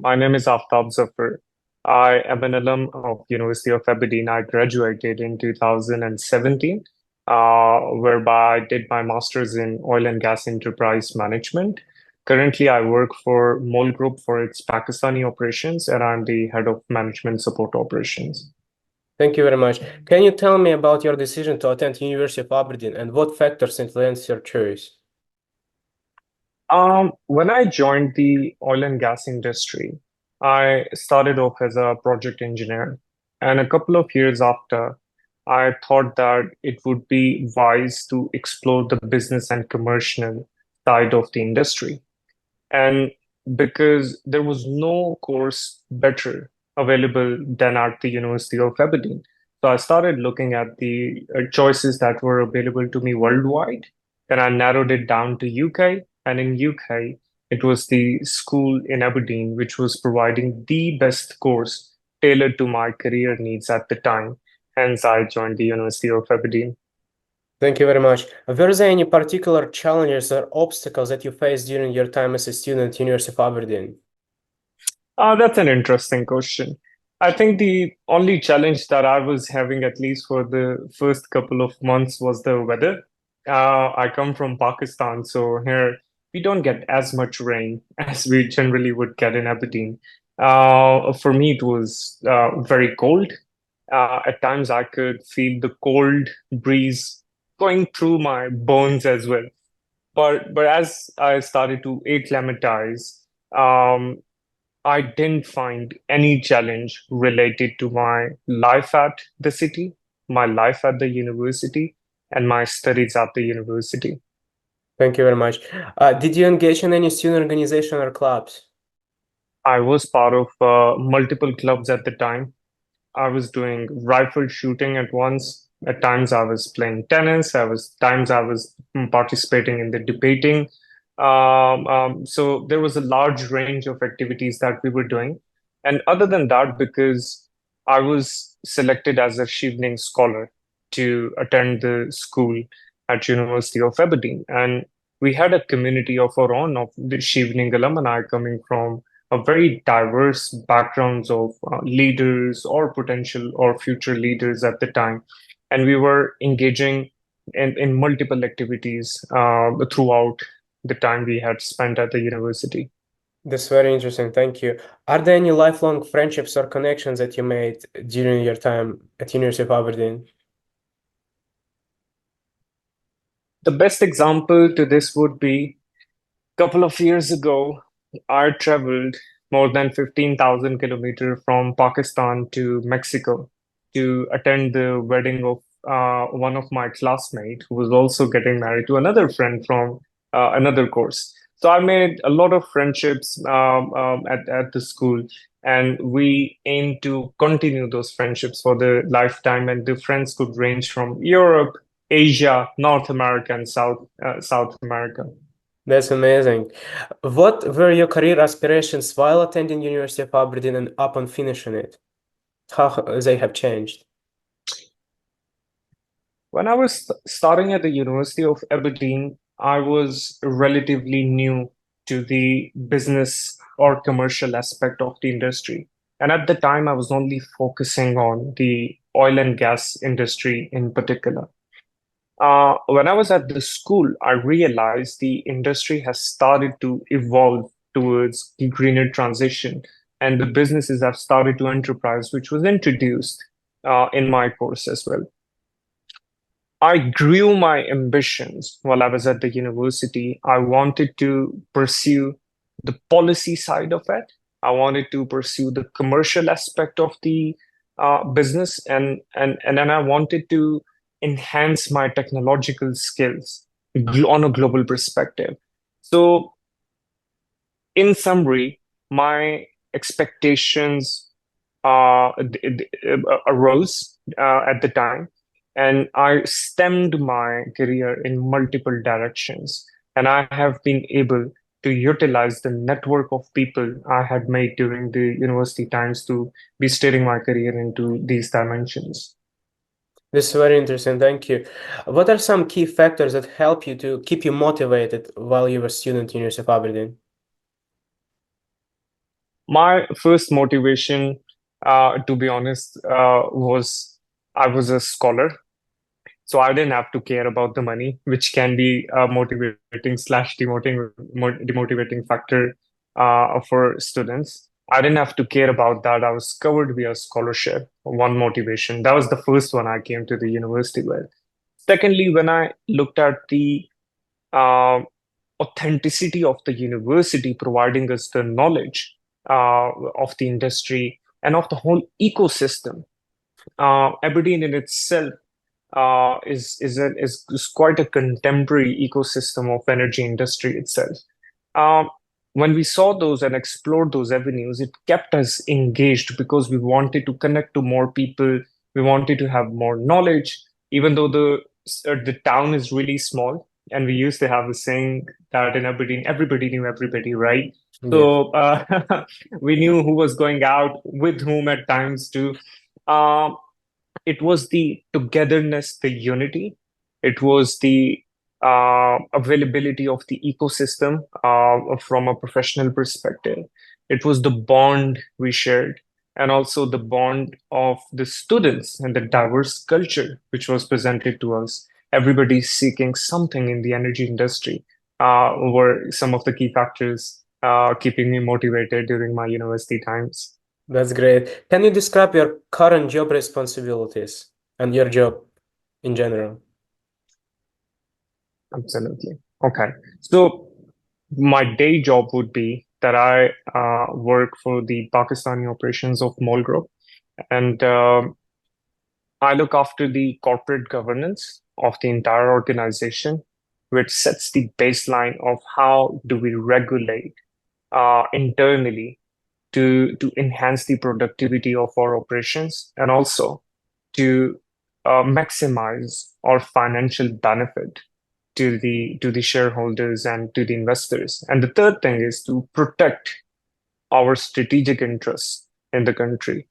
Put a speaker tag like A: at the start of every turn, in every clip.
A: My name is Aftab Zafar. I am an alum of University of Aberdeen. I graduated in 2017, whereby I did my master's in oil and gas enterprise management. Currently, I work for MOL Group for its Pakistani operations, and I'm the head of management support operations.
B: Thank you very much. Can you tell me about your decision to attend University of Aberdeen and what factors influenced your choice?
A: When I joined the oil and gas industry, I started off as a project engineer. And a couple of years after, I thought that it would be wise to explore the business and commercial side of the industry. And because there was no course better available than at the University of Aberdeen. So I started looking at the choices that were available to me worldwide. Then I narrowed it down to UK. And in UK, it was the school in Aberdeen, which was providing the best course tailored to my career needs at the time. Hence, I joined the University of Aberdeen.
B: Thank you very much. Were there any particular challenges or obstacles that you faced during your time as a student at University of Aberdeen?
A: That's an interesting question. I think the only challenge that I was having, at least for the first couple of months, was the weather. I come from Pakistan, so here we don't get as much rain as we generally would get in Aberdeen. For me, it was very cold. At times, I could feel the cold breeze going through my bones as well. But as I started to acclimatize, um, I didn't find any challenge related to my life at the city, my life at the university, and my studies at the university.
B: Thank you very much. Did you engage in any student organization or clubs?
A: I was part of multiple clubs at the time. I was doing rifle shooting at once. At times, I was playing tennis. Times I was participating in the debating. So there was a large range of activities that we were doing. And other than that, because I was selected as a Shivning scholar to attend the school at University of Aberdeen, and we had a community of our own of the Shivning alumni coming from a very diverse backgrounds of leaders or potential or future leaders at the time. And we were engaging in multiple activities throughout the time we had spent at the university.
B: That's very interesting. Thank you. Are there any lifelong friendships or connections that you made during your time at University of Aberdeen?
A: The best example to this would be a couple of years ago, I traveled more than 15,000 kilometers from Pakistan to Mexico to attend the wedding of one of my classmates who was also getting married to another friend from another course. So I made a lot of friendships at the school, and we aim to continue those friendships for the lifetime. And the friends could range from Europe, Asia, North America, and South America.
B: That's amazing. What were your career aspirations while attending University of Aberdeen and upon finishing it? How they have changed?
A: When I was starting at the University of Aberdeen, I was relatively new to the business or commercial aspect of the industry. And at the time, I was only focusing on the oil and gas industry in particular. When I was at the school, I realized the industry has started to evolve towards greener transition, and the businesses have started to enterprise, which was introduced in my course as well. I grew my ambitions while I was at the university. I wanted to pursue the policy side of it. I wanted to pursue the commercial aspect of the business, and then I wanted to enhance my technological skills on a global perspective. So, in summary, my expectations arose at the time, and I stemmed my career in multiple directions. And I have been able to utilize the network of people I had made during the university times to be steering my career into these dimensions.
B: This is very interesting. Thank you. What are some key factors that help you to keep you motivated while you were a student at University of Aberdeen?
A: My first motivation, to be honest, was I was a scholar. So I didn't have to care about the money, which can be a motivating slash demotivating factor for students. I didn't have to care about that. I was covered via scholarship. One motivation. That was the first one I came to the university with. Secondly, when I looked at the uh, authenticity of the university providing us the knowledge of the industry and of the whole ecosystem, Aberdeen in itself is quite a contemporary ecosystem of energy industry itself. Um, when we saw those and explored those avenues, it kept us engaged because we wanted to connect to more people. We wanted to have more knowledge, even though the town is really small. And we used to have a saying that in Aberdeen, everybody knew everybody, right?
B: Yes.
A: So we knew who was going out with whom at times too. Um, it was the togetherness, the unity. It was the availability of the ecosystem from a professional perspective. It was the bond we shared, and also the bond of the students and the diverse culture which was presented to us. Everybody seeking something in the energy industry were some of the key factors keeping me motivated during my university times.
B: That's great. Can you describe your current job responsibilities and your job in general?
A: Absolutely. Okay. So my day job would be that I work for the Pakistani operations of MOL Group, and I look after the corporate governance of the entire organization, which sets the baseline of how do we regulate internally to enhance the productivity of our operations and also to maximize our financial benefit to the shareholders and to the investors. And the third thing is to protect our strategic interests in the country.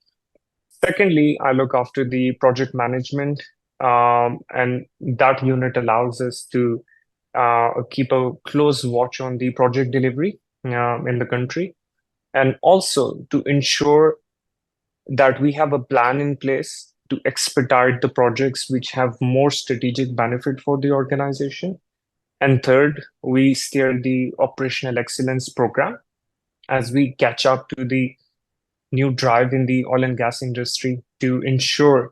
A: Secondly, I look after the project management, and that unit allows us to keep a close watch on the project delivery in the country, and also to ensure that we have a plan in place to expedite the projects which have more strategic benefit for the organization. And third, we steer the operational excellence program as we catch up to the new drive in the oil and gas industry to ensure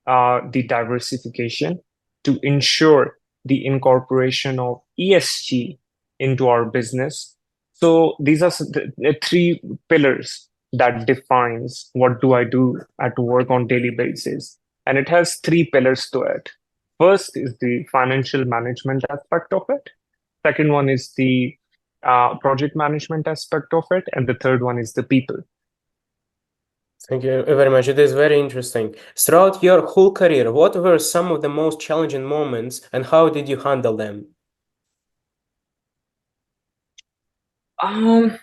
A: the diversification, to ensure the incorporation of ESG into our business. So these are the three pillars that defines what do I do at work on daily basis. And it has three pillars to it. First is the financial management aspect of it. Second one is the project management aspect of it. And the third one is the people.
B: Thank you very much. It is very interesting. Throughout your whole career, what were some of the most challenging moments and how did you handle them?
A: Um,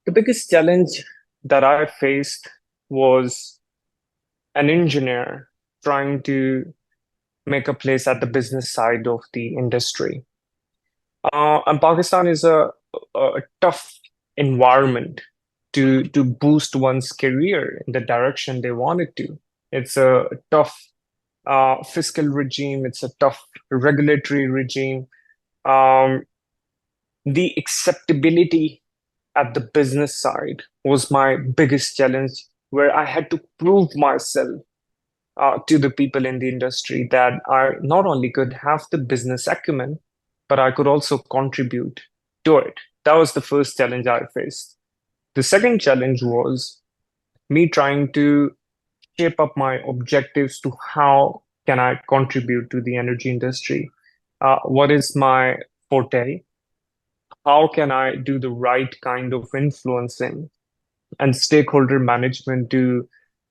A: the biggest challenge that I faced was an engineer trying to make a place at the business side of the industry. And Pakistan is a tough environment to boost one's career in the direction they want it to. It's a tough fiscal regime. It's a tough regulatory regime. Um, the acceptability at the business side was my biggest challenge, where I had to prove myself to the people in the industry that I not only could have the business acumen, but I could also contribute to it. That was the first challenge I faced. The second challenge was me trying to shape up my objectives to how can I contribute to the energy industry? What is my forte? How can I do the right kind of influencing and stakeholder management to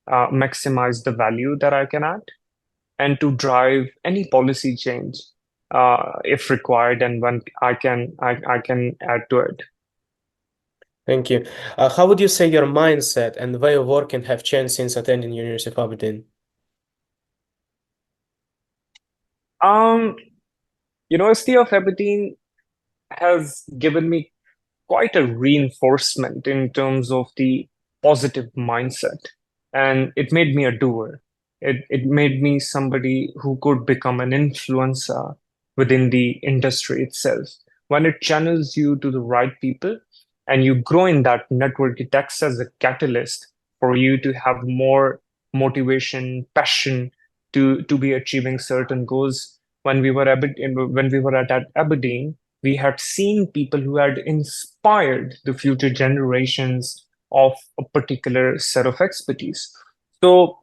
A: maximize the value that I can add and to drive any policy change if required and when I can add to it.
B: Thank you. How would you say your mindset and way of working have changed since attending University of Aberdeen?
A: Um, University of Aberdeen has given me quite a reinforcement in terms of the positive mindset. And it made me a doer. It made me somebody who could become an influencer within the industry itself. When it channels you to the right people and you grow in that network, it acts as a catalyst for you to have more motivation, passion to be achieving certain goals. When we were at Aberdeen, we had seen people who had inspired the future generations of a particular set of expertise. So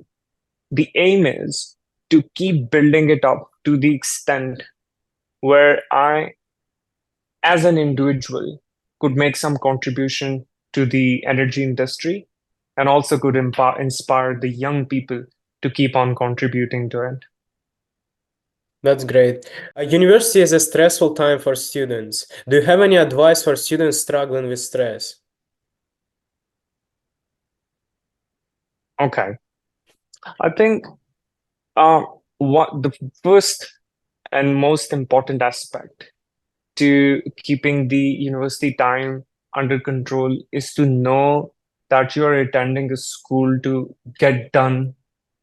A: the aim is to keep building it up to the extent where I, as an individual, could make some contribution to the energy industry and also could inspire the young people to keep on contributing to it.
B: That's great. University is a stressful time for students. Do you have any advice for students struggling with stress?
A: Okay. I think uh, what the first and most important aspect to keeping the university time under control is to know that you are attending a school to get done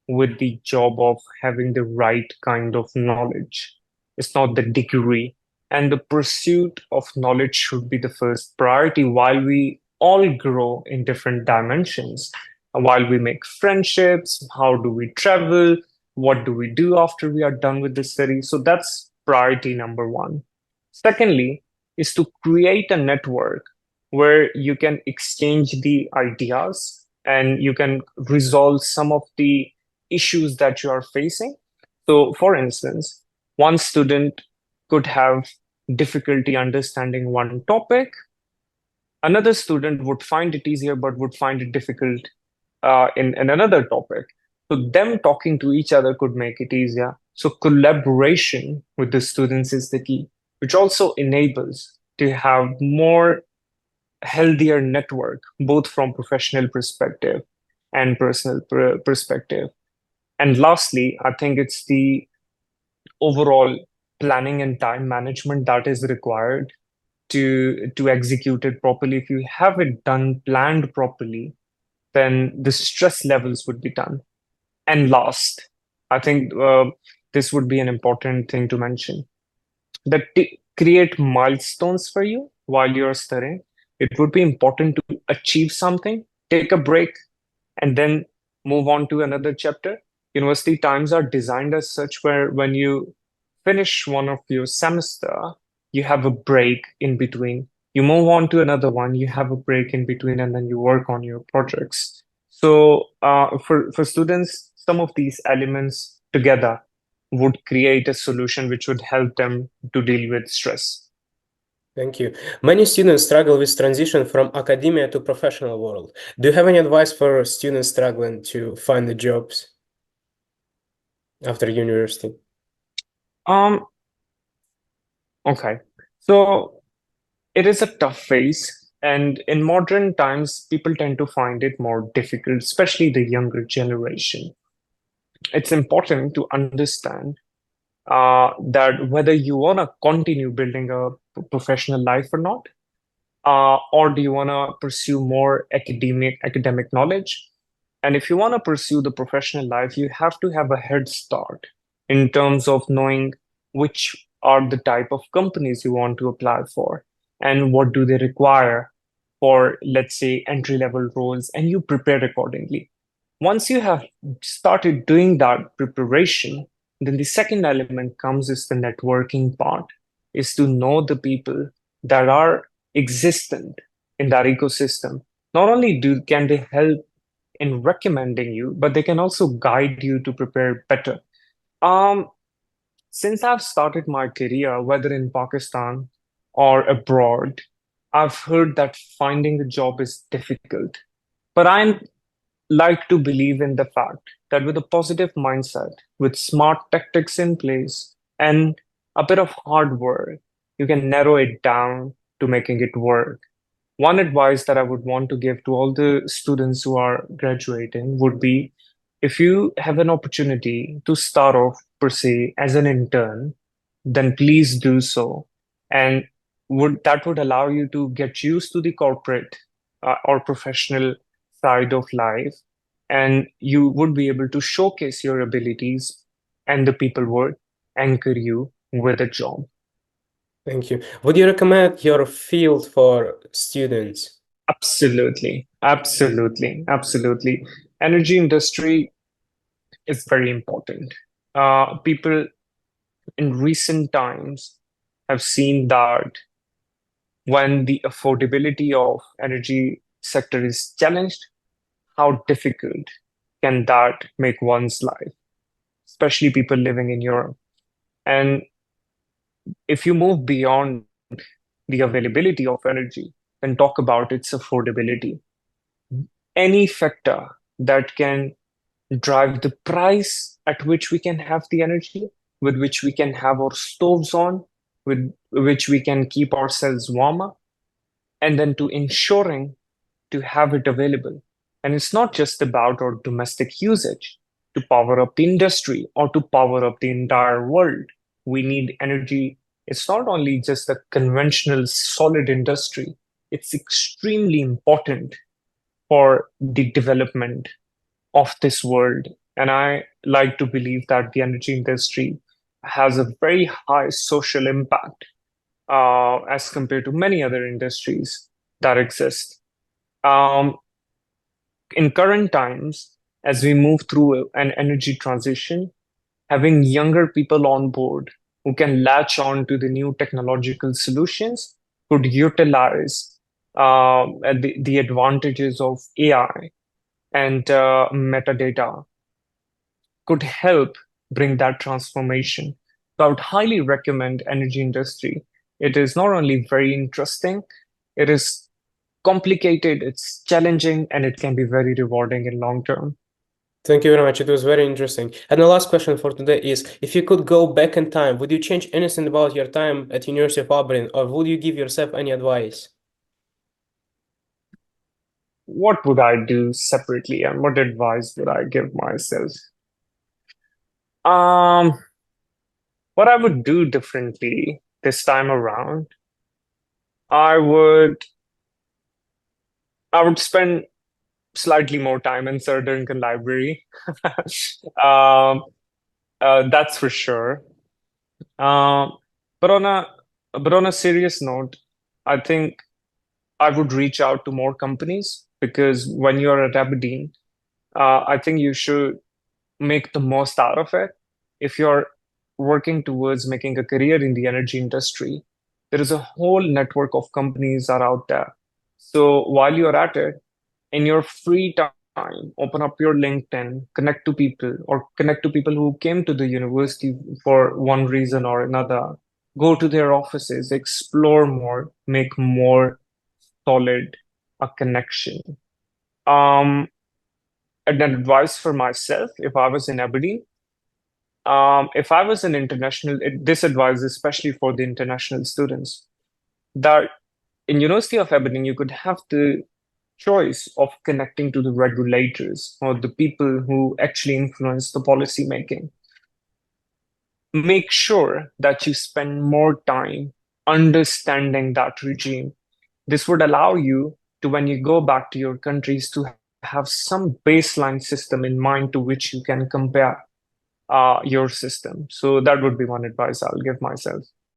A: with the job of having the right kind of knowledge. It's not the degree. And the pursuit of knowledge should be the first priority while we all grow in different dimensions. While we make friendships, how do we travel? What do we do after we are done with the study? So that's priority number one. Secondly, is to create a network where you can exchange the ideas and you can resolve some of the issues that you are facing. So, for instance, one student could have difficulty understanding one topic. Another student would find it easier, but would find it difficult in another topic. So, them talking to each other could make it easier. So, collaboration with the students is the key, which also enables to have more healthier network, both from professional perspective and personal perspective. And lastly, I think it's the overall planning and time management that is required to execute it properly. If you have it done, planned properly, then the stress levels would be done. And last, I think this would be an important thing to mention that create milestones for you while you're studying. It would be important to achieve something, take a break, and then move on to another chapter. University times are designed as such where when you finish one of your semester, you have a break in between. You move on to another one, you have a break in between, and then you work on your projects. So for students, some of these elements together would create a solution which would help them to deal with stress.
B: Thank you. Many students struggle with transition from academia to professional world. Do you have any advice for students struggling to find the jobs after university?
A: Um, okay. So it is a tough phase, and in modern times, people tend to find it more difficult, especially the younger generation. It's important to understand that whether you want to continue building a professional life or not, or do you want to pursue more academic knowledge? And if you want to pursue the professional life, you have to have a head start in terms of knowing which are the type of companies you want to apply for and what do they require for, let's say, entry level roles, and you prepare accordingly. Once you have started doing that preparation, then the second element comes is the networking part, is to know the people that are existent in that ecosystem. Not only do can they help in recommending you, but they can also guide you to prepare better. Um, since I've started my career, whether in Pakistan or abroad, I've heard that finding a job is difficult. But I like to believe in the fact that with a positive mindset, with smart tactics in place, and a bit of hard work, you can narrow it down to making it work. One advice that I would want to give to all the students who are graduating would be if you have an opportunity to start off per se as an intern, then please do so. And would allow you to get used to the corporate or professional side of life, and you would be able to showcase your abilities, and the people would anchor you with a job.
B: Thank you. Would you recommend your field for students?
A: Absolutely, absolutely, absolutely. Energy industry is very important. People in recent times have seen that when the affordability of energy sector is challenged, how difficult can that make one's life, especially people living in Europe. And if you move beyond the availability of energy, then talk about its affordability. Any factor that can drive the price at which we can have the energy, with which we can have our stoves on, with which we can keep ourselves warmer, and then to ensuring to have it available. And it's not just about our domestic usage to power up the industry or to power up the entire world. We need energy. It's not only just a conventional solid industry, it's extremely important for the development of this world. And I like to believe that the energy industry has a very high social impact as compared to many other industries that exist. Um, in current times, as we move through an energy transition, having younger people on board who can latch on to the new technological solutions could utilize the advantages of AI and metadata could help bring that transformation. So I would highly recommend energy industry. It is not only very interesting, it is complicated, it's challenging, and it can be very rewarding in long term.
B: Thank you very much. It was very interesting. And the last question for today is, if you could go back in time, would you change anything about your time at University of Auburn, or would you give yourself any advice?
A: What would I do separately and what advice would I give myself? Um, what I would do differently this time around, I would I would spend slightly more time in Sir Duncan Library. Um, that's for sure. Um, but on a but on a serious note, I think I would reach out to more companies because when you're at Aberdeen, I think you should make the most out of it. If you're working towards making a career in the energy industry, there is a whole network of companies are out there. So while you're at it, in your free time, open up your LinkedIn, connect to people, or connect to people who came to the university for one reason or another. Go to their offices, explore more, make more solid a connection. Um, and then advice for myself, if I was in Aberdeen, if I was an international, this advice is especially for the international students, that in University of Aberdeen, you could have the choice of connecting to the regulators or the people who actually influence the policy making. Make sure that you spend more time understanding that regime. This would allow you to, when you go back to your countries, to have some baseline system in mind to which you can compare your system. So that would be one advice I'll give myself.